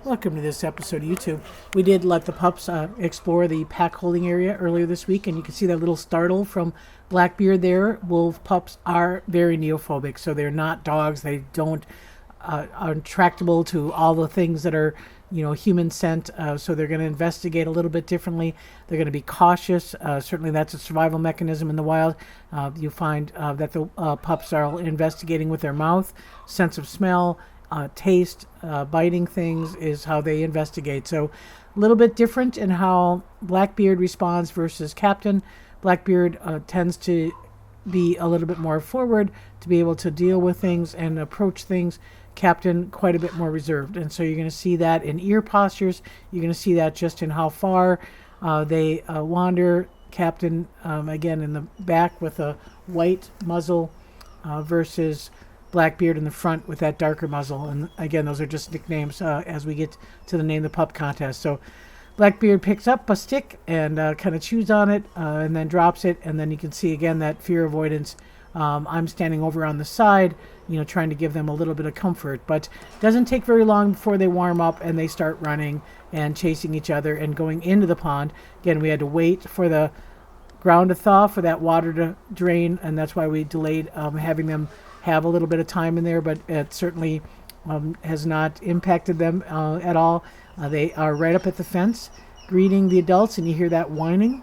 Welcome to this episode of YouTube. We did let the pups explore the pack holding area earlier this week, and you can see that little startle from Blackbeard there. Wolf pups are very neophobic, so they're not dogs. They don't are tractable to all the things that are, human scent. So they're going to investigate a little bit differently. They're going to be cautious. Certainly, that's a survival mechanism in the wild. You find that the pups are investigating with their mouth, sense of smell. Taste, biting things is how they investigate. So a little bit different in how Blackbeard responds versus Captain. Blackbeard tends to be a little bit more forward to be able to deal with things and approach things. Captain quite a bit more reserved. And so you're going to see that in ear postures. You're going to see that just in how far they wander. Captain, again, in the back with a white muzzle versus Blackbeard in the front with that darker muzzle. And again, those are just nicknames as we get to the Name the Pup contest. So Blackbeard picks up a stick and kind of chews on it and then drops it. And then you can see again that fear avoidance. I'm standing over on the side, trying to give them a little bit of comfort. But it doesn't take very long before they warm up and they start running and chasing each other and going into the pond. Again, we had to wait for the ground to thaw, for that water to drain, and that's why we delayed having them have a little bit of time in there, but it certainly has not impacted them at all. They are right up at the fence greeting the adults, and you hear that whining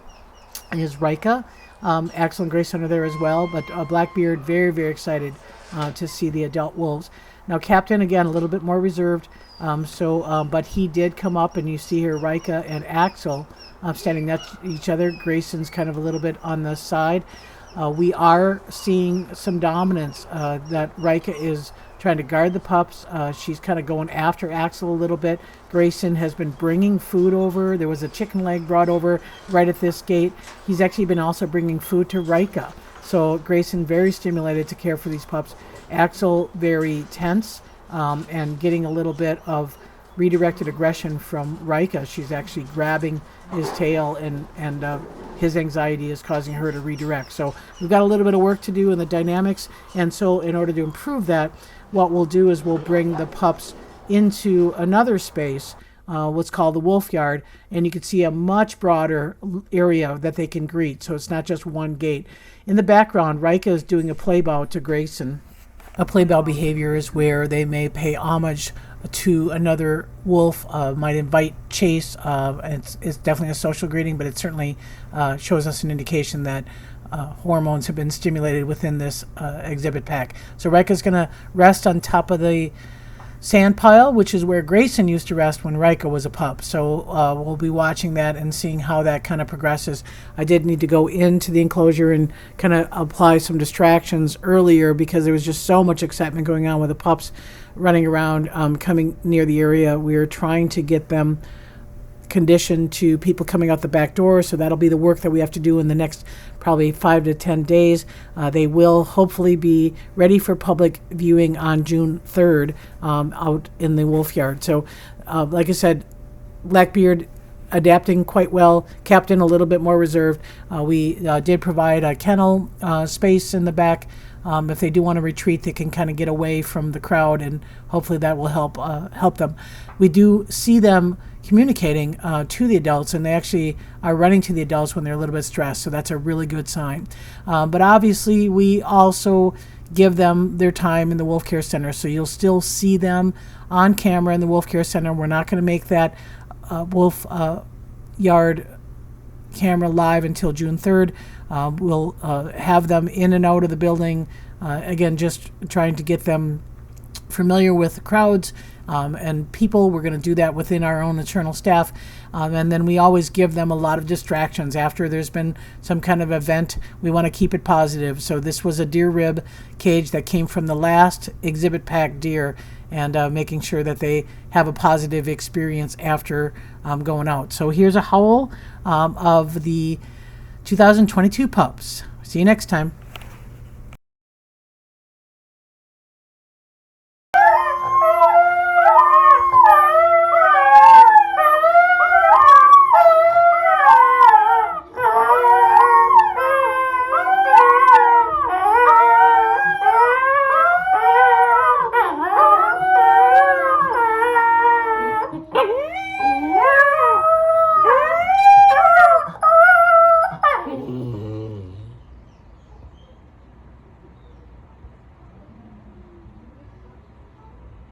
is Rika. Axel and Grayson are there as well, but Blackbeard very, very excited to see the adult wolves. Now Captain, again, a little bit more reserved, but he did come up, and you see here Rika and Axel standing next to each other. Grayson's kind of a little bit on the side. We are seeing some dominance that Rika is trying to guard the pups. She's kind of going after Axel a little bit. Grayson has been bringing food over. There was a chicken leg brought over right at this gate. He's actually been also bringing food to Rika. So Grayson very stimulated to care for these pups. Axel very tense and getting a little bit of redirected aggression from Rika. She's actually grabbing his tail and his anxiety is causing her to redirect. So we've got a little bit of work to do in the dynamics, and so in order to improve that, what we'll do is we'll bring the pups into another space, what's called the wolf yard, and you can see a much broader area that they can greet, so it's not just one gate. In the background, Rika is doing a play bow to Grayson. A play bow behavior is where they may pay homage to another wolf, might invite chase. It's definitely a social greeting, but it certainly shows us an indication that hormones have been stimulated within this exhibit pack. So Rika's going to rest on top of the sand pile, which is where Grayson used to rest when Rika was a pup. So we'll be watching that and seeing how that kind of progresses. I did need to go into the enclosure and kind of apply some distractions earlier because there was just so much excitement going on with the pups running around, coming near the area. We are trying to get them conditioned to people coming out the back door, so that'll be the work that we have to do in the next probably 5 to 10 days. They will hopefully be ready for public viewing on June 3rd out in the wolf yard. So like I said, Blackbeard adapting quite well. Captain a little bit more reserved. We did provide a kennel space in the back. If they do want to retreat, they can kind of get away from the crowd, and hopefully that will help them. We do see them communicating to the adults, and they actually are running to the adults when they're a little bit stressed, so that's a really good sign. But obviously, we also give them their time in the Wolf Care Center, so you'll still see them on camera in the Wolf Care Center. We're not going to make that wolf yard camera live until June 3rd. We'll have them in and out of the building, again, just trying to get them familiar with crowds and people. We're going to do that within our own internal staff, and then we always give them a lot of distractions after there's been some kind of event. We want to keep it positive. So this was a deer rib cage that came from the last exhibit pack deer, and making sure that they have a positive experience after going out. So here's a howl of the 2022 pups. See you next time.